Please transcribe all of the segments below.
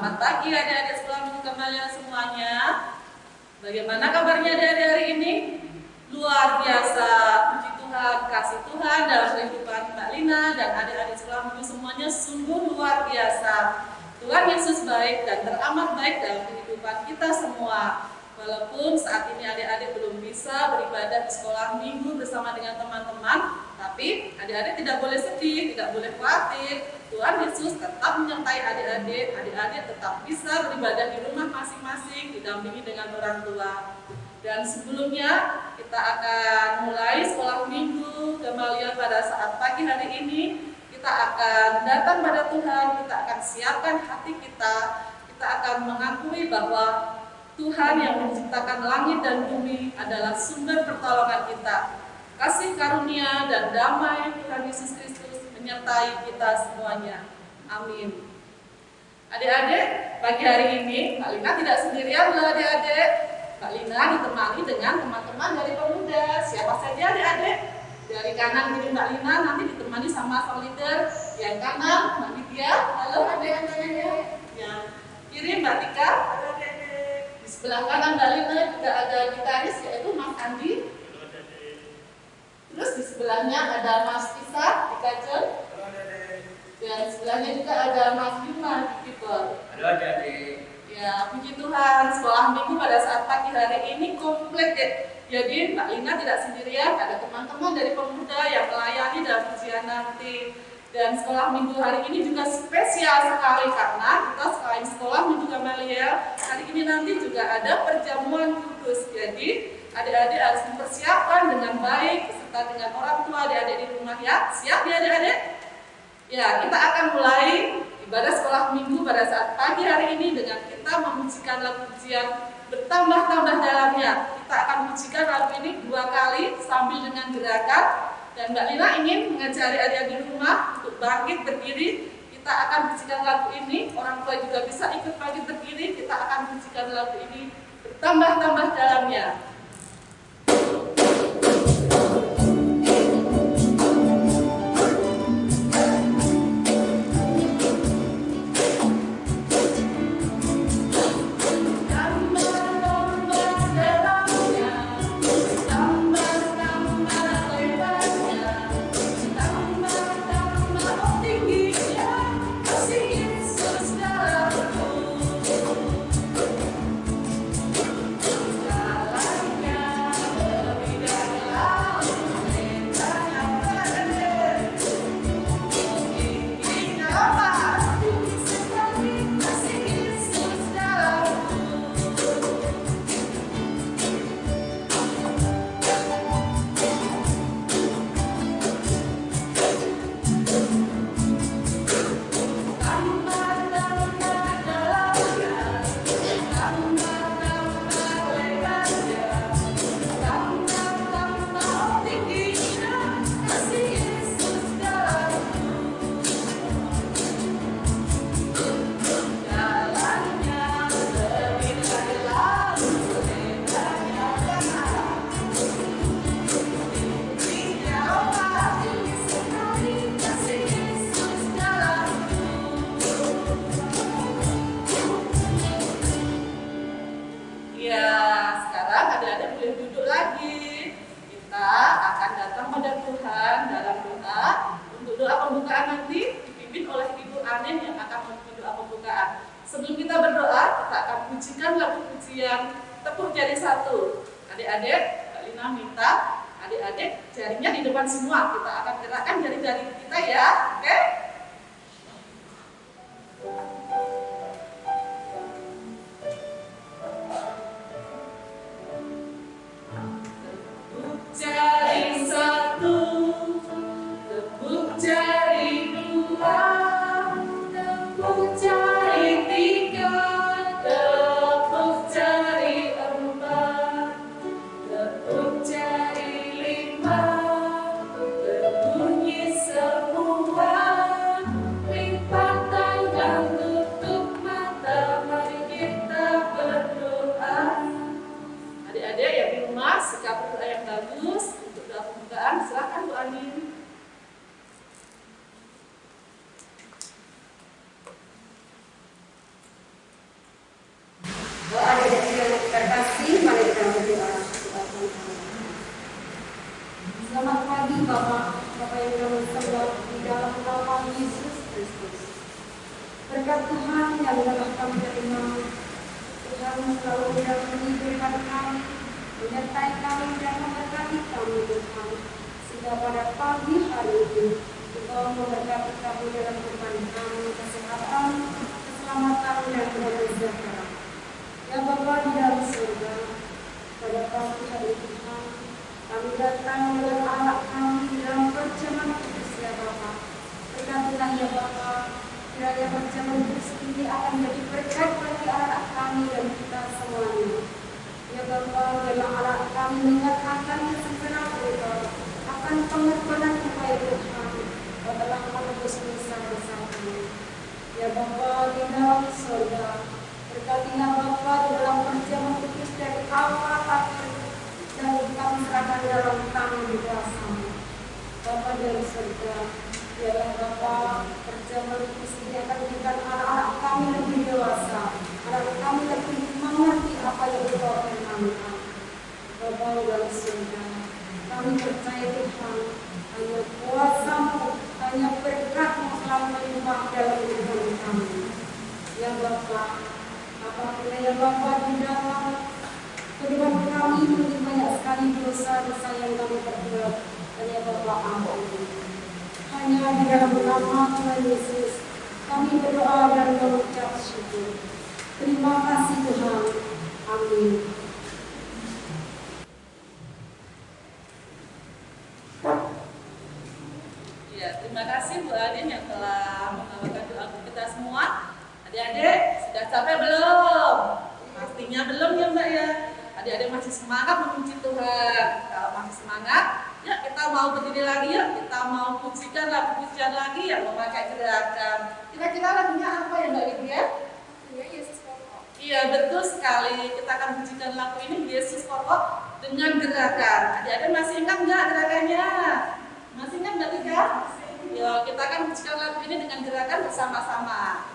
Selamat pagi adik-adik sekolah minggu kalian semuanya. Bagaimana kabarnya adik-adik hari ini? Luar biasa, puji Tuhan, kasih Tuhan dalam kehidupan Mbak Lina dan adik-adik sekolah minggu semuanya sungguh luar biasa. Tuhan Yesus baik dan teramat baik dalam kehidupan kita semua. Walaupun saat ini adik-adik belum bisa beribadah di sekolah minggu bersama dengan teman-teman, tapi adik-adik tidak boleh sedih, tidak boleh khawatir. Tuhan Yesus tetap menyertai adik-adik, adik-adik tetap bisa beribadah di rumah masing-masing, didampingi dengan orang tua. Dan sebelumnya kita akan mulai sekolah minggu kembali pada saat pagi hari ini. Kita akan datang pada Tuhan, kita akan siapkan hati kita akan mengakui bahwa Tuhan yang menciptakan langit dan bumi adalah sumber pertolongan kita. Kasih karunia dan damai Tuhan Yesus Kristus menyertai kita semuanya. Amin. Adik-adik, pagi hari ini Mbak Lina tidak sendirian loh adik-adik. Mbak Lina ditemani dengan teman-teman dari pemuda. Siapa saja adik-adik? Dari kanan kiri Mbak Lina nanti ditemani sama sang leader. Yang kanan Mbak Lydia. Halo adik-adik. Yang kiri Mbak Tika. Di sebelah kanan Mbak Lina juga ada gitaris yaitu Mas Andi. Terus di sebelahnya ada Mas Isa di kajel. Dan sebelahnya juga ada Mas Bima di keyboard. Halo adik-adik. Ya, puji Tuhan, sekolah minggu pada saat pagi hari ini komplit ya. Jadi Mbak Lina tidak sendirian, ada teman-teman dari pemuda yang melayani dalam ujian nanti. Dan sekolah minggu hari ini juga spesial sekali karena kita selain sekolah minggu Gamaliel, hari ini nanti juga ada perjamuan kudus. Jadi adik-adik harus mempersiapkan dengan baik beserta dengan orang tua adik-adik di rumah ya. Siap ya adik-adik? Ya, kita akan mulai ibadah sekolah minggu pada saat pagi hari ini dengan kita memujikan lagu pujian bertambah-tambah dalamnya. Kita akan memujikan lagu ini 2 kali sambil dengan gerakan. Dan Mbak Lina ingin mengajari adik-adik di rumah untuk bangkit berdiri. Kita akan pujikan lagu ini, orang tua juga bisa ikut bangkit berdiri. Kita akan pujikan lagu ini bertambah-tambah dalamnya. Sebelum kita berdoa, kita akan pujikan lagu pujian Tepuk Jari Satu. Adik-adik, Mbak Lina minta adik-adik jarinya di depan semua. Kita akan gerakkan jari-jari kita ya, oke? Tepuk jari satu, tepuk jari dua, tepuk jari tiga, tepuk jari empat, tepuk jari lima, berbunyi semua. Bapa, Bapa yang kami sembah di dalam nama Yesus Kristus. Berkat Tuhan yang telah kami terima, Tuhan selalu mendampingi berkat kami, menyertai kami dan memberkati kami Tuhan. Sehingga pada pagi hari ini, Engkau memberkati kami dalam kehidupan kami, kesehatan, keselamatan dan damai sejahtera. Ya Bapa di dalam surga, pada pagi hari Tuhan, kami datang dengan anak kami dalam perjamuan kudus ya Bapa. Berkatilah ya Bapa, kiranya perjamuan kudus ini akan menjadi berkat bagi anak kami dan kita semuanya. Ya Bapa, biarlah anak kami mengingat akan kesempurnaan Engkau, akan pengorbanan Engkau ya Tuhan, Kau telah menebus dosa-dosa kami. Ya Bapa di dalam surga, berkatilah Bapa di dalam perjamuan kudus dari awal akhir, dan kami serahkan dalam tangan kuasa-Mu. Bapa dari surga, biarlah Bapa perjamuan kudus ini akan menjadikan anak-anak kami lebih dewasa, anak kami lebih mengerti apa yang Engkau firmankan. Bapa dari surga, kami percaya Tuhan, hanya kuasa-Mu, hanya berkat-Mu selalu melimpah dalam kehidupan kami. Ya Bapa, apabila ya Bapa di dalam kehidupan kami mungkin banyak sekali dosa-dosa yang kami perbuat, dan ya Bapa ampuni. Hanya di dalam nama Tuhan Yesus kami berdoa dan mengucap syukur. Terima kasih Tuhan. Amin. Ya, terima kasih Bu Adin yang telah membawakan doa untuk kita semua. Adik-adik, sudah capek belum? Pastinya belum ya Mbak ya. Adik-adik masih semangat memuji Tuhan. Kalau masih semangat, ya kita mau berdiri lagi ya. Kita mau pujikan lagu pujian lagi yang memakai gerakan. Kira-kira lagunya apa ya Mbak Widya? Yesus pokok. Iya betul sekali. Kita akan pujikan lagu ini Yesus pokok dengan gerakan. Adik-adik masih ingat nggak gerakannya? Masih ingat Mbak Tika? Ya, kita akan pujikan lagu ini dengan gerakan bersama-sama.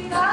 Kita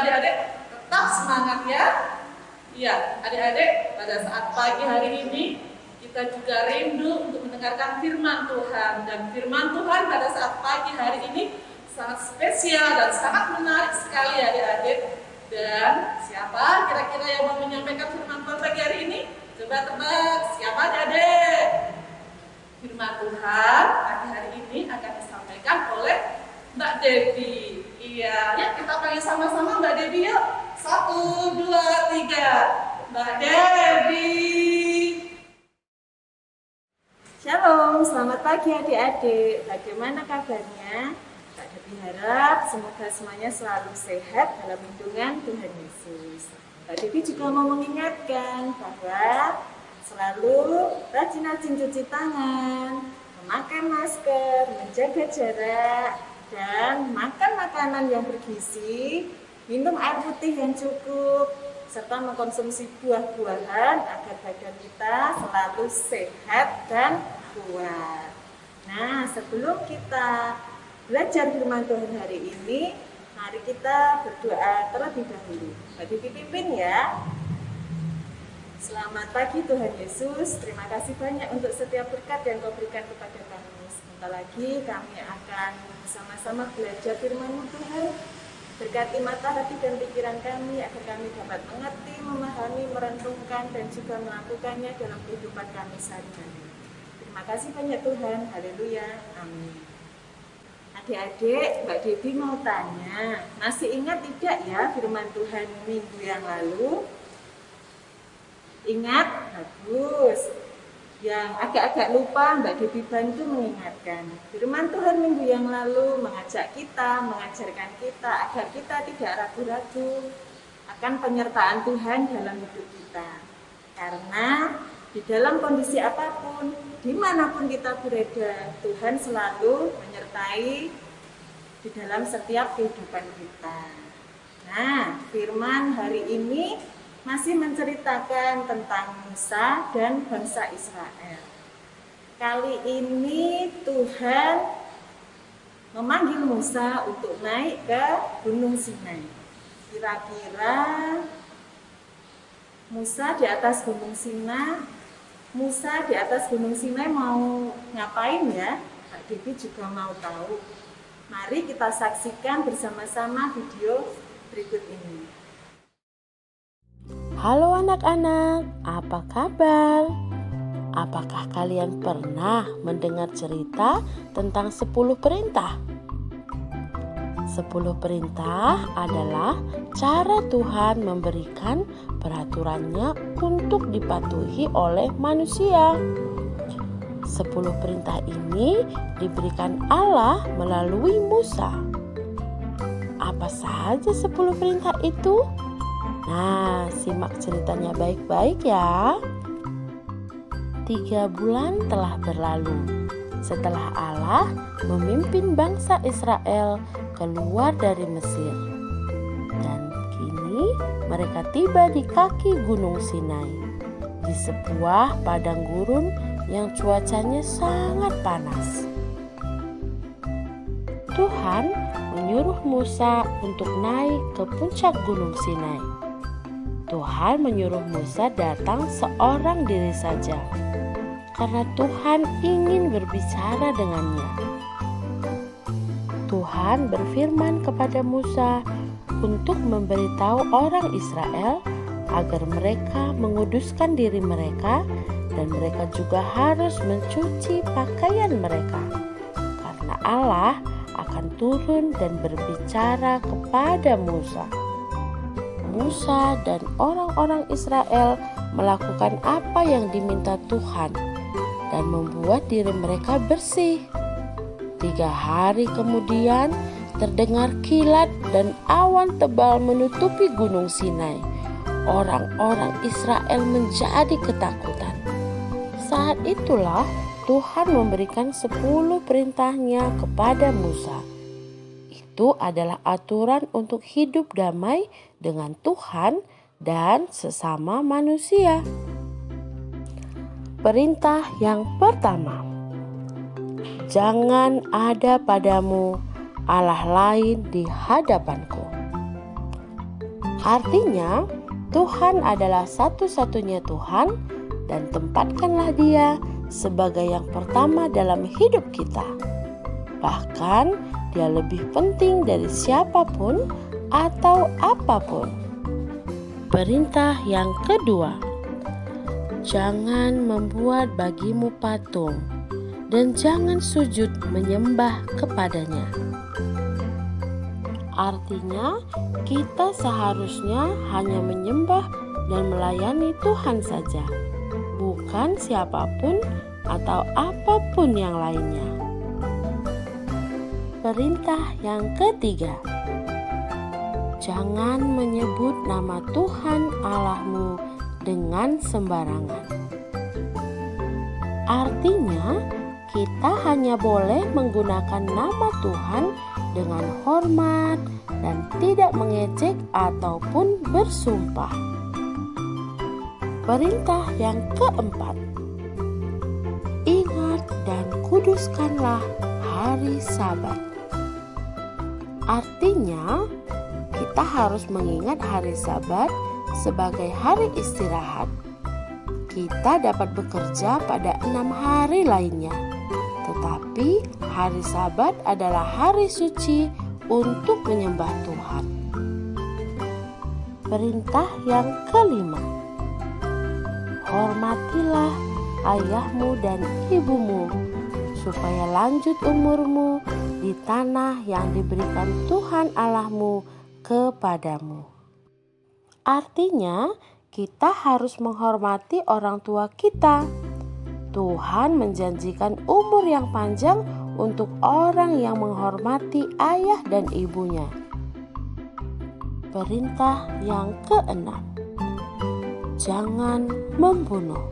adik-adik tetap semangat ya. Iya, adik-adik, pada saat pagi hari ini kita juga rindu untuk mendengarkan firman Tuhan. Dan firman Tuhan pada saat pagi hari ini sangat spesial dan sangat menarik sekali adik-adik. Dan siapa kira-kira yang mau menyampaikan firman Tuhan pagi hari ini? Coba tebak, siapa adik-adik? Firman Tuhan pagi hari ini akan disampaikan oleh Mbak Devi. Iya, ya kita panggil sama-sama Mbak Devi yuk. 1, 2, 3. Mbak Devi. Shalom, selamat pagi adik-adik. Bagaimana kabarnya? Mbak Devi harap semoga semuanya selalu sehat dalam lindungan Tuhan Yesus. Mbak Devi juga mau mengingatkan bahwa selalu rajin-rajin cuci tangan, memakai masker, menjaga jarak, dan makan makanan yang bergizi, minum air putih yang cukup, serta mengkonsumsi buah-buahan agar badan kita selalu sehat dan kuat. Nah, sebelum kita belajar firman Tuhan hari ini, mari kita berdoa terlebih dahulu. Mbak Devi pimpin ya. Selamat pagi Tuhan Yesus, terima kasih banyak untuk setiap berkat yang Kau berikan kepada kami. Sebentar lagi kami akan bersama-sama belajar firman-Mu Tuhan. Berkati mata, hati, dan pikiran kami agar kami dapat mengerti, memahami, merenungkan, dan juga melakukannya dalam kehidupan kami sehari-hari. Terima kasih banyak Tuhan, haleluya, amin. Adik-adik, Mbak Devi mau tanya, masih ingat tidak ya firman Tuhan minggu yang lalu? Ingat? Bagus. Yang agak-agak lupa, Mbak Devi bantu mengingatkan. Firman Tuhan minggu yang lalu mengajak kita, mengajarkan kita agar kita tidak ragu-ragu akan penyertaan Tuhan dalam hidup kita. Karena di dalam kondisi apapun, dimanapun kita berada, Tuhan selalu menyertai di dalam setiap kehidupan kita. Nah, firman hari ini masih menceritakan tentang Musa dan bangsa Israel. Kali ini Tuhan memanggil Musa untuk naik ke Gunung Sinai. Kira-kira Musa di atas Gunung Sinai mau ngapain ya? Kak Devi juga mau tahu. Mari kita saksikan bersama-sama video berikut ini. Halo anak-anak, apa kabar? Apakah kalian pernah mendengar cerita tentang 10 perintah? 10 perintah adalah cara Tuhan memberikan peraturannya untuk dipatuhi oleh manusia. 10 perintah ini diberikan Allah melalui Musa. Apa saja 10 perintah itu? Nah, simak ceritanya baik-baik ya. 3 bulan telah berlalu setelah Allah memimpin bangsa Israel keluar dari Mesir. Dan kini mereka tiba di kaki Gunung Sinai, di sebuah padang gurun yang cuacanya sangat panas. Tuhan menyuruh Musa untuk naik ke puncak Gunung Sinai. Tuhan menyuruh Musa datang seorang diri saja, karena Tuhan ingin berbicara dengannya. Tuhan berfirman kepada Musa untuk memberitahu orang Israel agar mereka menguduskan diri mereka, dan mereka juga harus mencuci pakaian mereka, karena Allah akan turun dan berbicara kepada Musa. Musa dan orang-orang Israel melakukan apa yang diminta Tuhan dan membuat diri mereka bersih. 3 hari kemudian terdengar kilat dan awan tebal menutupi Gunung Sinai. Orang-orang Israel menjadi ketakutan. Saat itulah Tuhan memberikan 10 perintahnya kepada Musa. Itu adalah aturan untuk hidup damai dengan Tuhan dan sesama manusia. Perintah yang pertama, jangan ada padamu Allah lain di hadapanku. Artinya, Tuhan adalah satu-satunya Tuhan dan tempatkanlah Dia sebagai yang pertama dalam hidup kita. Bahkan, Dia lebih penting dari siapapun atau apapun. Perintah yang kedua, jangan membuat bagimu patung dan jangan sujud menyembah kepadanya. Artinya, kita seharusnya hanya menyembah dan melayani Tuhan saja, bukan siapapun atau apapun yang lainnya. Perintah yang ketiga, jangan menyebut nama Tuhan Allahmu dengan sembarangan. Artinya, kita hanya boleh menggunakan nama Tuhan dengan hormat dan tidak mengejek ataupun bersumpah. Perintah yang keempat, ingat dan kuduskanlah hari Sabat. Artinya, kita harus mengingat hari Sabat sebagai hari istirahat. Kita dapat bekerja pada 6 hari lainnya, tetapi hari Sabat adalah hari suci untuk menyembah Tuhan. Perintah yang kelima, hormatilah ayahmu dan ibumu, supaya lanjut umurmu di tanah yang diberikan Tuhan Allahmu kepadamu. Artinya, kita harus menghormati orang tua kita. Tuhan menjanjikan umur yang panjang untuk orang yang menghormati ayah dan ibunya. Perintah yang keenam, jangan membunuh.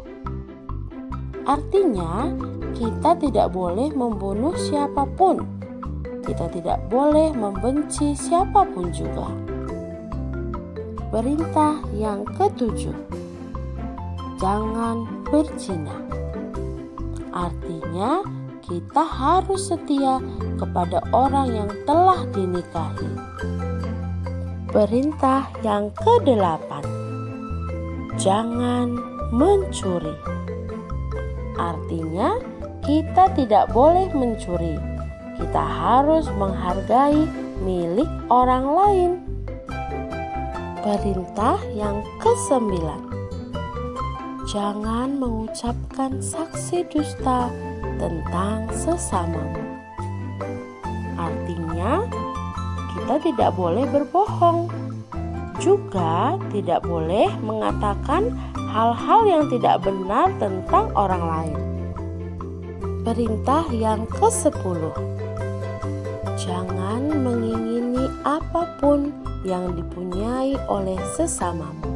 Artinya, kita tidak boleh membunuh siapapun. Kita tidak boleh membenci siapapun juga. Perintah yang ketujuh, jangan berzina. Artinya, kita harus setia kepada orang yang telah dinikahi. Perintah yang kedelapan, jangan mencuri. Artinya, kita tidak boleh mencuri. Kita harus menghargai milik orang lain. Perintah yang kesembilan, jangan mengucapkan saksi dusta tentang sesamamu. Artinya, kita tidak boleh berbohong. Juga tidak boleh mengatakan hal-hal yang tidak benar tentang orang lain. Perintah yang ke-10, jangan mengingini apapun yang dipunyai oleh sesamamu.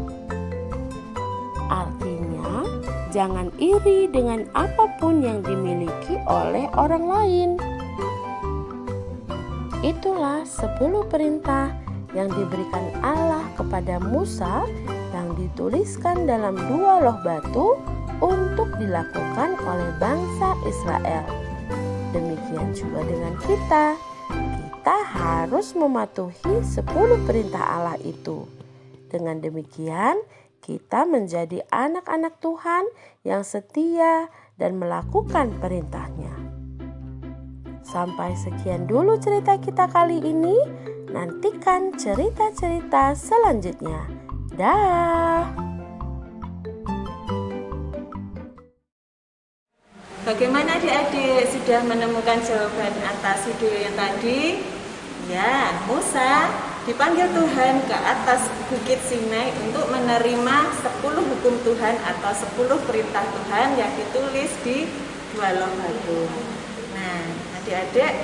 Artinya, jangan iri dengan apapun yang dimiliki oleh orang lain. Itulah 10 perintah yang diberikan Allah kepada Musa yang dituliskan dalam 2 loh batu untuk dilakukan oleh bangsa Israel. Demikian juga dengan kita. Kita harus mematuhi 10 perintah Allah itu. Dengan demikian, kita menjadi anak-anak Tuhan yang setia dan melakukan perintahnya. Sampai sekian dulu cerita kita kali ini. Nantikan cerita-cerita selanjutnya. Dah. Bagaimana adik-adik, sudah menemukan jawaban atas video yang tadi? Ya, Musa dipanggil Tuhan ke atas Bukit Sinai untuk menerima 10 hukum Tuhan atau 10 perintah Tuhan yang ditulis di 2 loh batu. Nah, adik-adik,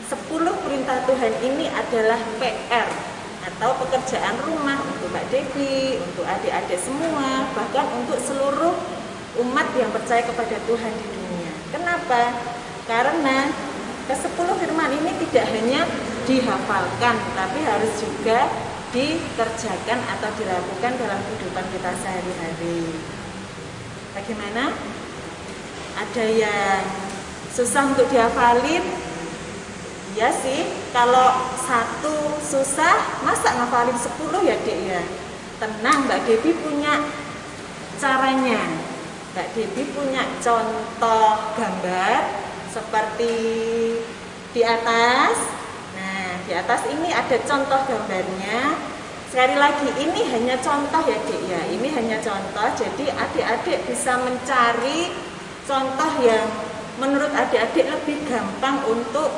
10 perintah Tuhan ini adalah PR atau pekerjaan rumah untuk Mbak Debbie, untuk adik-adik semua, bahkan untuk seluruh umat yang percaya kepada Tuhan di dunia. Kenapa? Karena ke-10 firman ini tidak hanya dihafalkan, tapi harus juga dikerjakan atau dilakukan dalam kehidupan kita sehari-hari. Bagaimana? Ada yang susah untuk dihafalin? Iya sih, kalau satu susah, masa ngafalin 10 ya Dek ya? Tenang, Mbak Devi punya caranya. Mbak Devi punya contoh gambar seperti di atas. Nah, di atas ini ada contoh gambarnya. Sekali lagi, ini hanya contoh ya Dek ya. Ini hanya contoh, jadi adik-adik bisa mencari contoh yang menurut adik-adik lebih gampang untuk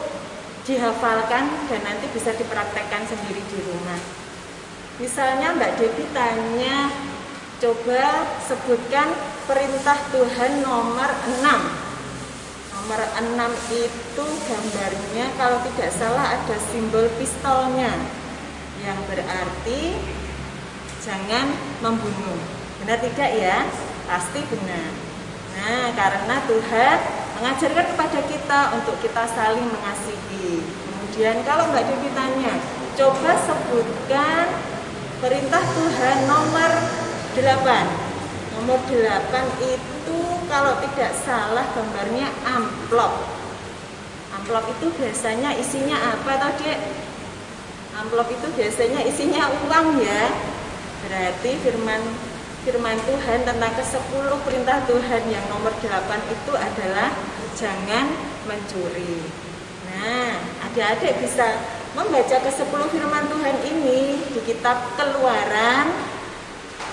dihafalkan dan nanti bisa dipraktekkan sendiri di rumah. Misalnya Mbak Devi tanya, coba sebutkan perintah Tuhan nomor 6. Nomor 6 itu gambarnya kalau tidak salah ada simbol pistolnya, yang berarti jangan membunuh. Benar tidak ya? Pasti benar. Nah, karena Tuhan mengajarkan kepada kita untuk kita saling mengasihi. Kemudian kalau Mbak Devi tanya, coba sebutkan perintah Tuhan nomor 8. Nomor 8 itu kalau tidak salah gambarnya amplop. Amplop itu biasanya isinya apa toh Dek? Amplop itu biasanya isinya uang ya. Berarti firman Tuhan tentang ke-10 perintah Tuhan yang nomor 8 itu adalah jangan mencuri. Nah, adik-adik bisa membaca ke-10 firman Tuhan ini di kitab Keluaran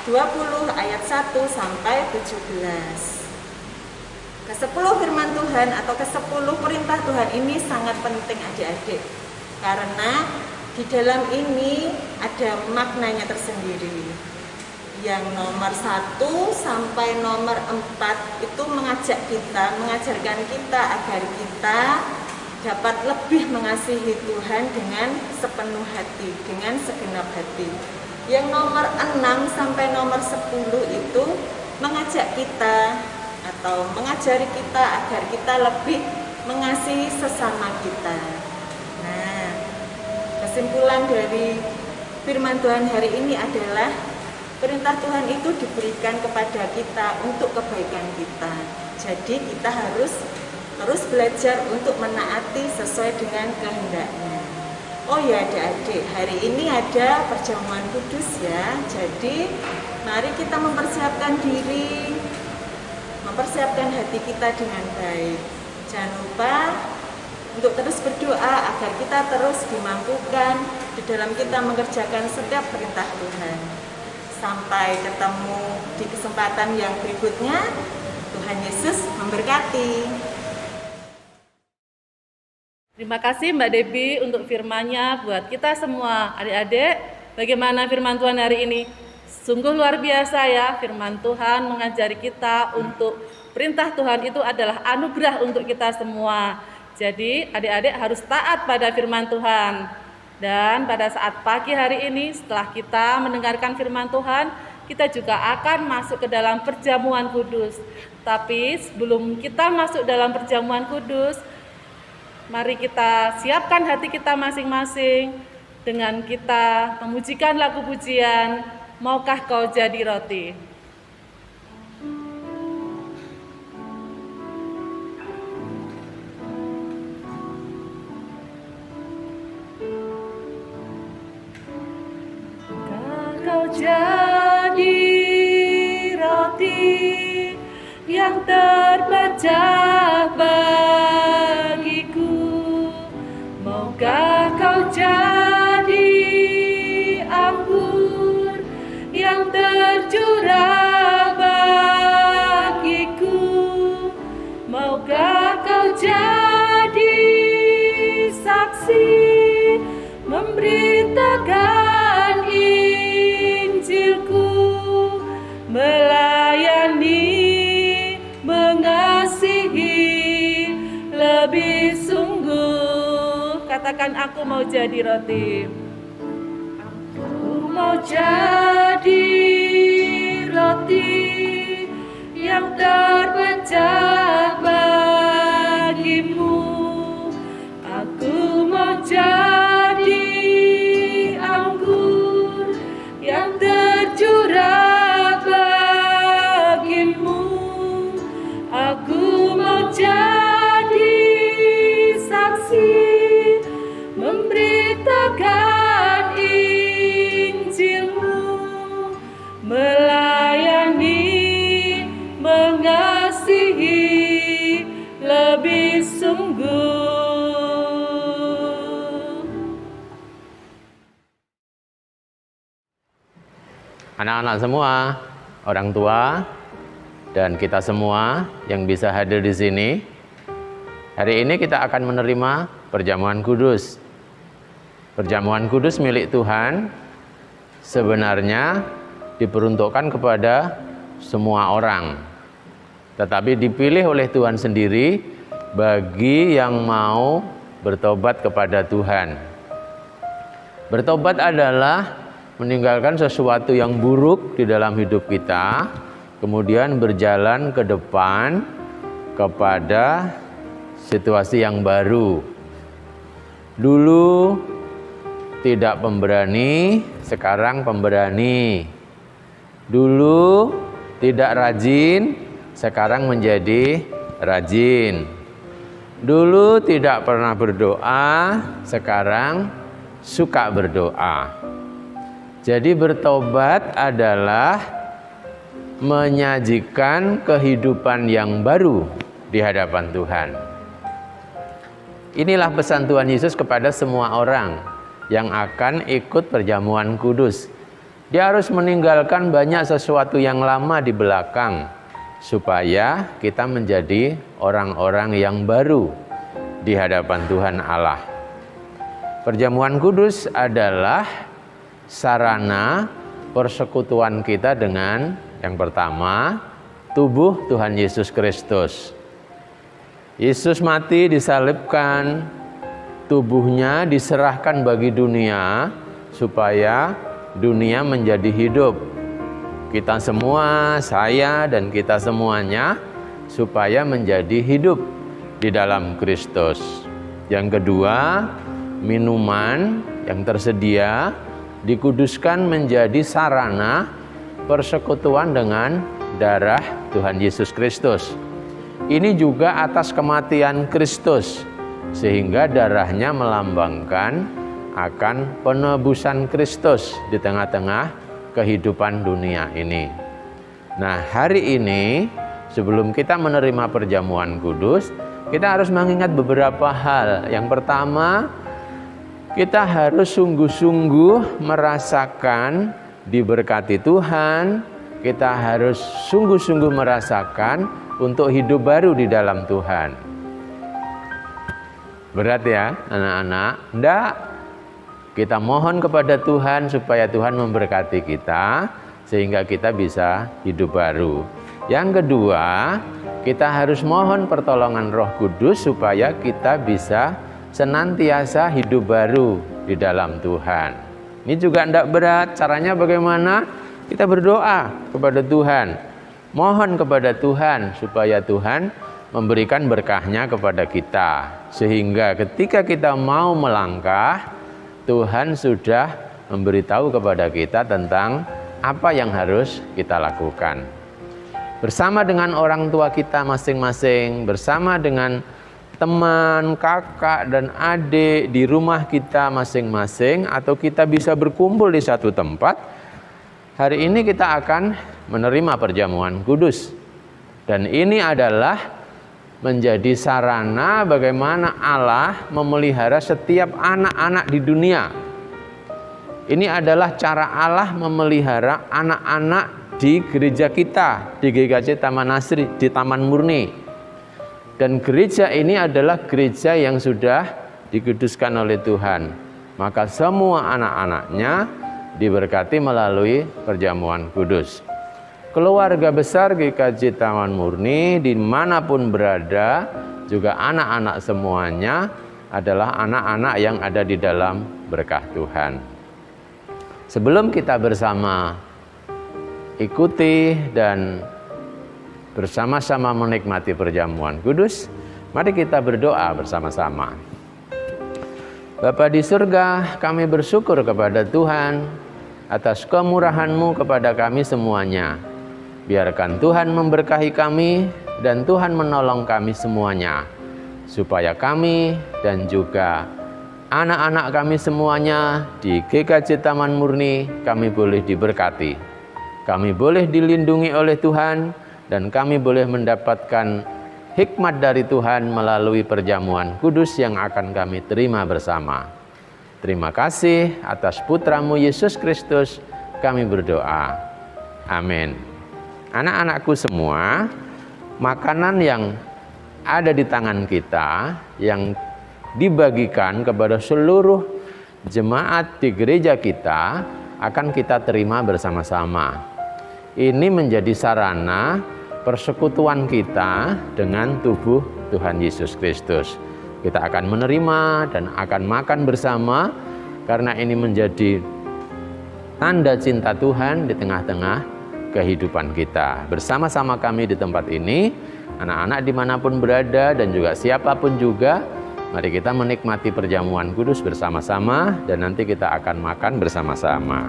20 ayat 1 sampai 17. Ke-10 firman Tuhan atau ke-10 perintah Tuhan ini sangat penting adik-adik. Karena di dalam ini ada maknanya tersendiri. Yang nomor 1 sampai nomor 4 itu mengajarkan kita agar kita dapat lebih mengasihi Tuhan dengan sepenuh hati, dengan segenap hati. Yang nomor 6 sampai nomor 10 itu mengajak kita atau mengajari kita agar kita lebih mengasihi sesama kita. Nah, kesimpulan dari firman Tuhan hari ini adalah perintah Tuhan itu diberikan kepada kita untuk kebaikan kita. Jadi kita harus terus belajar untuk menaati sesuai dengan kehendaknya. Oh ya adik-adik, hari ini ada perjamuan kudus ya. Jadi mari kita mempersiapkan diri, mempersiapkan hati kita dengan baik. Jangan lupa untuk terus berdoa agar kita terus dimampukan di dalam kita mengerjakan setiap perintah Tuhan. Sampai ketemu di kesempatan yang berikutnya. Tuhan Yesus memberkati. Terima kasih Mbak Devi untuk firman-Nya buat kita semua. Adik-adik, bagaimana firman Tuhan hari ini? Sungguh luar biasa ya, firman Tuhan mengajari kita untuk perintah Tuhan itu adalah anugerah untuk kita semua. Jadi adik-adik harus taat pada firman Tuhan. Dan pada saat pagi hari ini setelah kita mendengarkan firman Tuhan, kita juga akan masuk ke dalam perjamuan kudus. Tapi sebelum kita masuk dalam perjamuan kudus, mari kita siapkan hati kita masing-masing dengan kita memujikan lagu pujian, Maukah Kau Jadi Roti. Kau jadi roti yang terpecah bagiku, maukah kau jadi anggur yang tercurah bagiku, maukah kau jadi saksi memberitakan Injilku, melayani, mengasihi lebih sungguh. Katakan, aku mau jadi roti. Aku mau jadi roti yang terpecah bagimu. Aku mau jadi anggur yang tercurah bagimu. Aku mau jadi saksi Anak-anak semua, orang tua, dan kita semua yang bisa hadir di sini. Hari ini kita akan menerima perjamuan kudus. Perjamuan kudus milik Tuhan sebenarnya diperuntukkan kepada semua orang, tetapi dipilih oleh Tuhan sendiri bagi yang mau bertobat kepada Tuhan. Bertobat adalah meninggalkan sesuatu yang buruk di dalam hidup kita, kemudian berjalan ke depan kepada situasi yang baru. Dulu tidak pemberani, sekarang pemberani. Dulu tidak rajin, sekarang menjadi rajin. Dulu tidak pernah berdoa, sekarang suka berdoa. Jadi bertobat adalah menyajikan kehidupan yang baru di hadapan Tuhan. Inilah pesan Tuhan Yesus kepada semua orang yang akan ikut perjamuan kudus. Dia harus meninggalkan banyak sesuatu yang lama di belakang supaya kita menjadi orang-orang yang baru di hadapan Tuhan Allah. Perjamuan kudus adalah sarana persekutuan kita dengan yang pertama, tubuh Tuhan Yesus Kristus. Yesus mati, disalibkan, tubuhnya diserahkan bagi dunia supaya dunia menjadi hidup. Kita semua, saya dan kita semuanya, supaya menjadi hidup di dalam Kristus. Yang kedua, minuman yang tersedia dikuduskan menjadi sarana persekutuan dengan darah Tuhan Yesus Kristus. Ini juga atas kematian Kristus, sehingga darahnya melambangkan akan penebusan Kristus di tengah-tengah kehidupan dunia ini. Nah, hari ini sebelum kita menerima perjamuan kudus, kita harus mengingat beberapa hal. Yang pertama, kita harus sungguh-sungguh merasakan diberkati Tuhan. Kita harus sungguh-sungguh merasakan untuk hidup baru di dalam Tuhan. Berat ya anak-anak? Enggak. Kita mohon kepada Tuhan supaya Tuhan memberkati kita sehingga kita bisa hidup baru. Yang kedua, kita harus mohon pertolongan Roh Kudus supaya kita bisa senantiasa hidup baru di dalam Tuhan. Ini juga enggak berat. Caranya bagaimana? Kita berdoa kepada Tuhan. Mohon kepada Tuhan supaya Tuhan memberikan berkahnya kepada kita, sehingga ketika kita mau melangkah, Tuhan sudah memberitahu kepada kita tentang apa yang harus kita lakukan. Bersama dengan orang tua kita masing-masing, bersama dengan teman, kakak, dan adik di rumah kita masing-masing, atau kita bisa berkumpul di satu tempat. Hari ini kita akan menerima perjamuan kudus. Dan ini adalah menjadi sarana bagaimana Allah memelihara setiap anak-anak di dunia. Ini adalah cara Allah memelihara anak-anak di gereja kita, di GKJ Taman Nasri, di Taman Murni. Dan gereja ini adalah gereja yang sudah dikuduskan oleh Tuhan. Maka semua anak-anaknya diberkati melalui perjamuan kudus. Keluarga besar GKJ Taman Murni dimanapun berada, juga anak-anak semuanya adalah anak-anak yang ada di dalam berkah Tuhan. Sebelum kita bersama ikuti dan bersama-sama menikmati perjamuan kudus, mari kita berdoa bersama-sama. Bapa di surga, kami bersyukur kepada Tuhan atas kemurahan-Mu kepada kami semuanya. Biarkan Tuhan memberkahi kami dan Tuhan menolong kami semuanya, supaya kami dan juga anak-anak kami semuanya di GKJ Taman Murni, kami boleh diberkati. Kami boleh dilindungi oleh Tuhan dan kami boleh mendapatkan hikmat dari Tuhan melalui perjamuan kudus yang akan kami terima bersama. Terima kasih atas Putra-Mu Yesus Kristus. kami berdoa. Amin. Anak-anakku semua, makanan yang ada di tangan kita, yang dibagikan kepada seluruh jemaat di gereja kita, akan kita terima bersama-sama. Ini menjadi sarana persekutuan kita dengan tubuh Tuhan Yesus Kristus. Kita akan menerima dan akan makan bersama, karena ini menjadi tanda cinta Tuhan di tengah-tengah kehidupan kita. Bersama-sama kami di tempat ini, anak-anak dimanapun berada dan juga siapapun juga, mari kita menikmati perjamuan kudus bersama-sama dan nanti kita akan makan bersama-sama.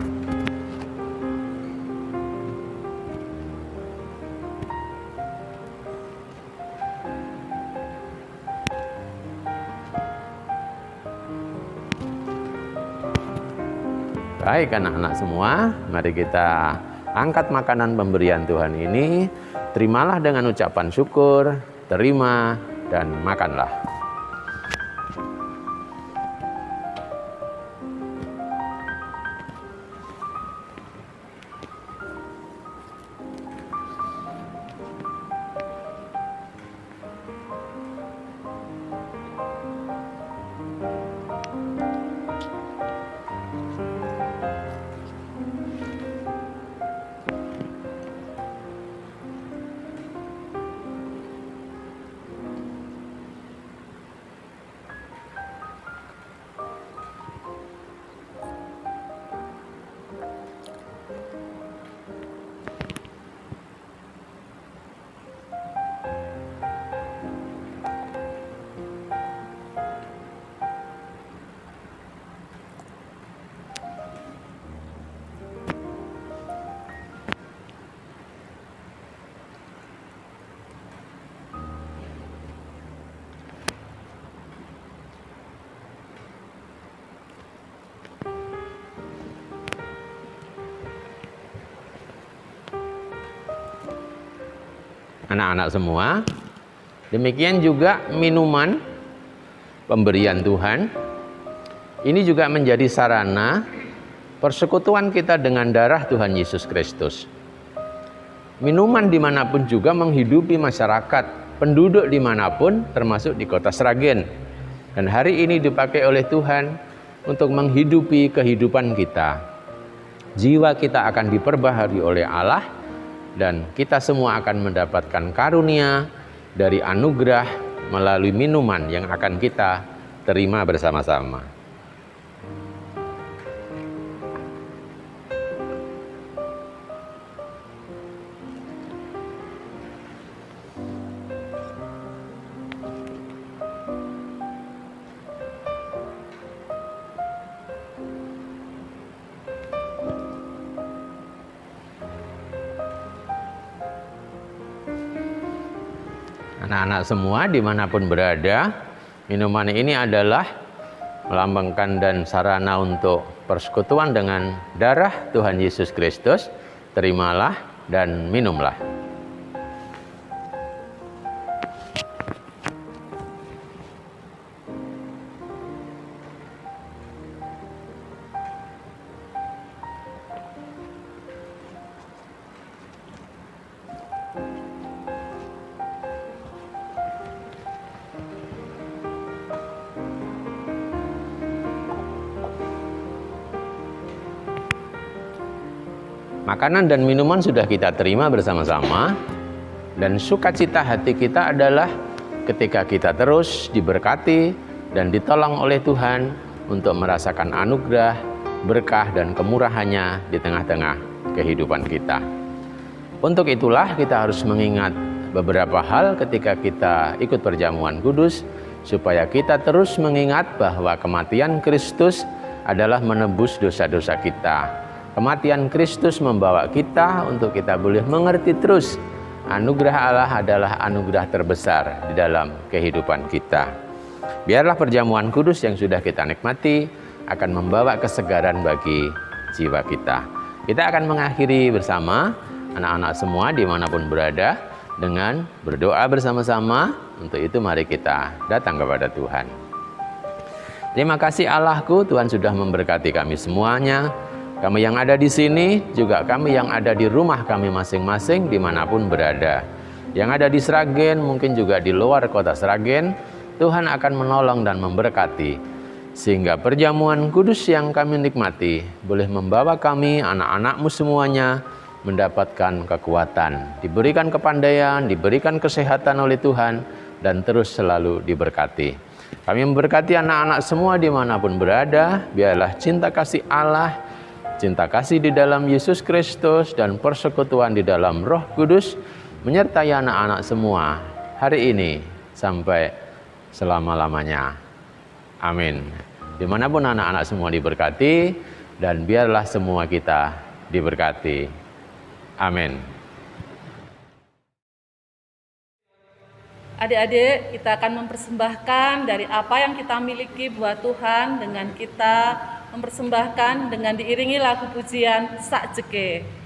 Baik anak-anak semua, mari kita angkat makanan pemberian Tuhan ini. Terimalah dengan ucapan syukur, terima dan makanlah. Anak-anak semua, demikian juga minuman pemberian Tuhan. Ini juga menjadi sarana persekutuan kita dengan darah Tuhan Yesus Kristus. Minuman dimanapun juga menghidupi masyarakat, penduduk dimanapun, termasuk di kota Sragen. Dan hari ini dipakai oleh Tuhan untuk menghidupi kehidupan kita. Jiwa kita akan diperbaharui oleh Allah, dan kita semua akan mendapatkan karunia dari anugerah melalui minuman yang akan kita terima bersama-sama. Anak-anak semua dimanapun berada, minuman ini adalah melambangkan dan sarana untuk persekutuan dengan darah Tuhan Yesus Kristus. Terimalah dan minumlah. Makanan dan minuman sudah kita terima bersama-sama, dan sukacita hati kita adalah ketika kita terus diberkati dan ditolong oleh Tuhan untuk merasakan anugerah, berkah dan kemurahannya di tengah-tengah kehidupan kita. Untuk itulah kita harus mengingat beberapa hal ketika kita ikut perjamuan kudus, supaya kita terus mengingat bahwa kematian Kristus adalah menebus dosa-dosa kita. Kematian Kristus membawa kita untuk kita boleh mengerti terus anugerah Allah adalah anugerah terbesar di dalam kehidupan kita. Biarlah perjamuan kudus yang sudah kita nikmati akan membawa kesegaran bagi jiwa kita. Kita akan mengakhiri bersama anak-anak semua dimanapun berada dengan berdoa bersama-sama. Untuk itu mari kita datang kepada Tuhan. Terima kasih Allahku, Tuhan sudah memberkati kami semuanya. Kami yang ada di sini, juga kami yang ada di rumah kami masing-masing dimanapun berada. Yang ada di Sragen, mungkin juga di luar kota Sragen, Tuhan akan menolong dan memberkati. Sehingga perjamuan kudus yang kami nikmati boleh membawa kami, anak-anak-Mu semuanya, mendapatkan kekuatan, diberikan kepandaian, diberikan kesehatan oleh Tuhan, dan terus selalu diberkati. Kami memberkati anak-anak semua dimanapun berada, biarlah cinta kasih Allah, cinta kasih di dalam Yesus Kristus, dan persekutuan di dalam Roh Kudus menyertai anak-anak semua hari ini sampai selama-lamanya. Amin. Dimanapun anak-anak semua diberkati, dan biarlah semua kita diberkati. Amin. Adik-adik, kita akan mempersembahkan dari apa yang kita miliki buat Tuhan dengan kita mempersembahkan dengan diiringi lagu pujian Sakjeke.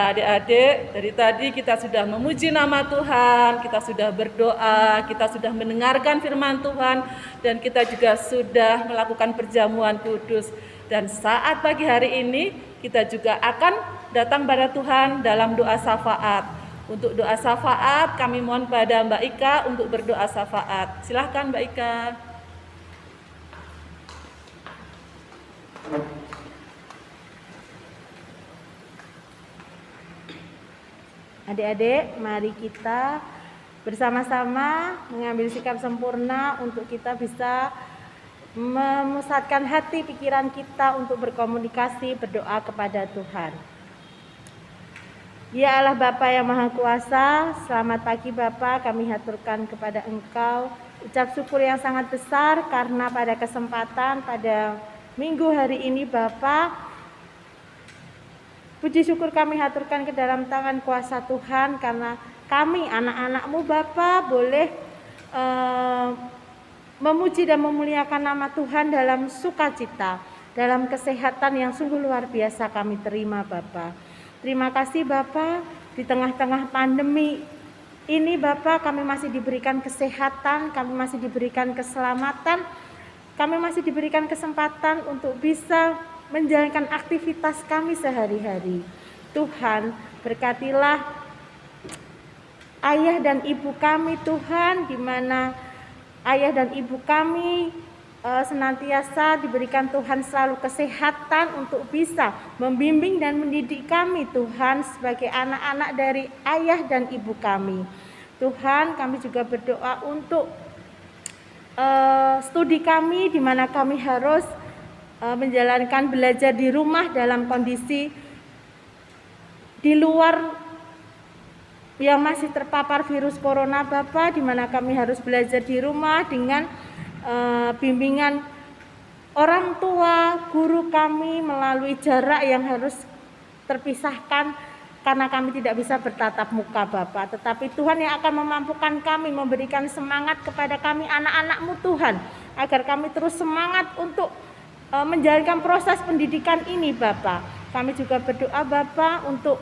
Adik-adik, dari tadi kita sudah memuji nama Tuhan, kita sudah berdoa, kita sudah mendengarkan firman Tuhan, dan kita juga sudah melakukan perjamuan kudus. Dan saat pagi hari ini, kita juga akan datang pada Tuhan dalam doa syafaat. Untuk doa syafaat, kami mohon pada Mbak Ika untuk berdoa syafaat. Silahkan Mbak Ika. Adik-adik, mari kita bersama-sama mengambil sikap sempurna untuk kita bisa memusatkan hati pikiran kita untuk berkomunikasi, berdoa kepada Tuhan. Ya Allah Bapa yang Maha Kuasa, selamat pagi Bapa, kami haturkan kepada Engkau ucap syukur yang sangat besar karena pada kesempatan pada minggu hari ini Bapa, puji syukur kami haturkan ke dalam tangan kuasa Tuhan karena kami anak-anak-Mu Bapa boleh memuji dan memuliakan nama Tuhan dalam sukacita, dalam kesehatan yang sungguh luar biasa kami terima Bapa. Terima kasih Bapa, di tengah-tengah pandemi ini Bapa kami masih diberikan kesehatan, kami masih diberikan keselamatan, kami masih diberikan kesempatan untuk bisa menjalankan aktivitas kami sehari-hari. Tuhan, berkatilah ayah dan ibu kami Tuhan, di mana ayah dan ibu kami senantiasa diberikan Tuhan selalu kesehatan untuk bisa membimbing dan mendidik kami Tuhan sebagai anak-anak dari ayah dan ibu kami. Tuhan, kami juga berdoa untuk studi kami, di mana kami harus menjalankan belajar di rumah dalam kondisi di luar yang masih terpapar virus corona Bapa, di mana kami harus belajar di rumah dengan bimbingan orang tua, guru kami melalui jarak yang harus terpisahkan karena kami tidak bisa bertatap muka Bapa. Tetapi Tuhan yang akan memampukan kami, memberikan semangat kepada kami anak-anak-Mu Tuhan, agar kami terus semangat untuk menjalankan proses pendidikan ini Bapa. Kami juga berdoa Bapa untuk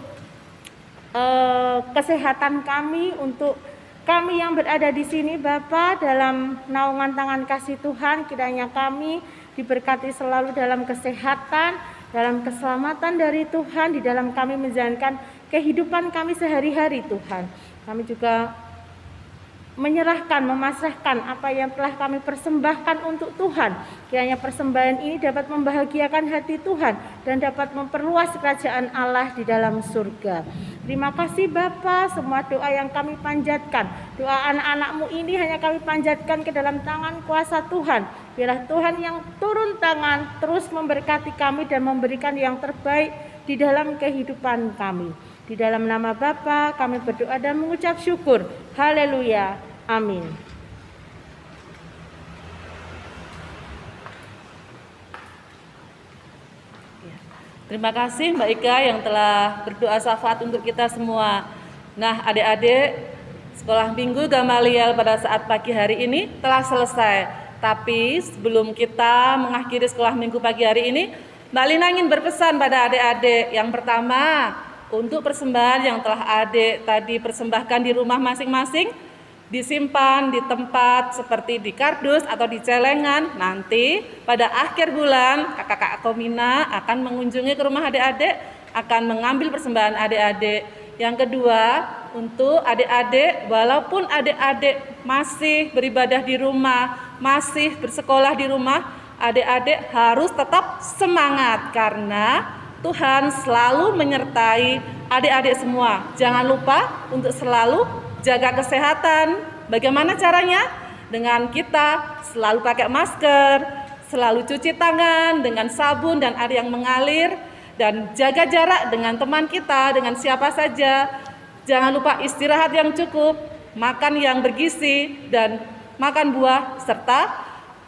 kesehatan kami, untuk kami yang berada di sini Bapa, dalam naungan tangan kasih Tuhan, kiranya kami diberkati selalu dalam kesehatan, dalam keselamatan dari Tuhan, di dalam kami menjalankan kehidupan kami sehari-hari Tuhan. Kami juga menyerahkan, memasrahkan apa yang telah kami persembahkan untuk Tuhan. Kiranya persembahan ini dapat membahagiakan hati Tuhan dan dapat memperluas kerajaan Allah di dalam surga. Terima kasih Bapa, semua doa yang kami panjatkan, doa anak-anak-Mu ini hanya kami panjatkan ke dalam tangan kuasa Tuhan. Biarlah Tuhan yang turun tangan terus memberkati kami dan memberikan yang terbaik di dalam kehidupan kami. Di dalam nama Bapa kami berdoa dan mengucap syukur. Haleluya. Amin. Terima kasih Mbak Ika yang telah berdoa syafaat untuk kita semua. Nah, adik-adik, sekolah minggu Gamaliel pada saat pagi hari ini telah selesai. Tapi sebelum kita mengakhiri sekolah minggu pagi hari ini, Mbak Lina ingin berpesan pada adik-adik. Yang pertama, untuk persembahan yang telah adik tadi persembahkan di rumah masing-masing, disimpan di tempat seperti di kardus atau di celengan. Nanti pada akhir bulan kakak-kakak Komina akan mengunjungi ke rumah adik-adik, akan mengambil persembahan adik-adik. Yang kedua, untuk adik-adik, walaupun adik-adik masih beribadah di rumah, masih bersekolah di rumah, adik-adik harus tetap semangat karena Tuhan selalu menyertai adik-adik semua. Jangan lupa untuk selalu jaga kesehatan. Bagaimana caranya? Dengan kita selalu pakai masker, selalu cuci tangan dengan sabun dan air yang mengalir, dan jaga jarak dengan teman kita, dengan siapa saja. Jangan lupa istirahat yang cukup, makan yang bergizi, dan makan buah, serta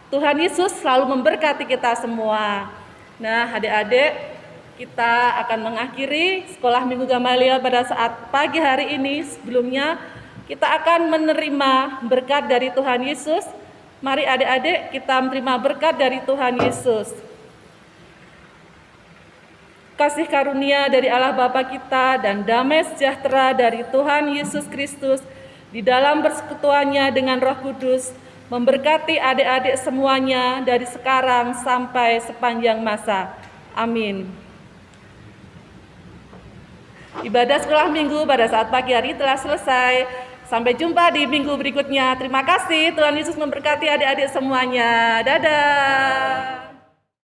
Tuhan Yesus selalu memberkati kita semua. Nah, adik-adik, kita akan mengakhiri sekolah minggu Gamaliel pada saat pagi hari ini. Sebelumnya kita akan menerima berkat dari Tuhan Yesus. Mari adik-adik kita menerima berkat dari Tuhan Yesus. Kasih karunia dari Allah Bapa kita dan damai sejahtera dari Tuhan Yesus Kristus di dalam persekutuannya dengan Roh Kudus memberkati adik-adik semuanya dari sekarang sampai sepanjang masa. Amin. Ibadah sekolah minggu pada saat pagi hari telah selesai. Sampai jumpa di minggu berikutnya. Terima kasih. Tuhan Yesus memberkati adik-adik semuanya. Dadah.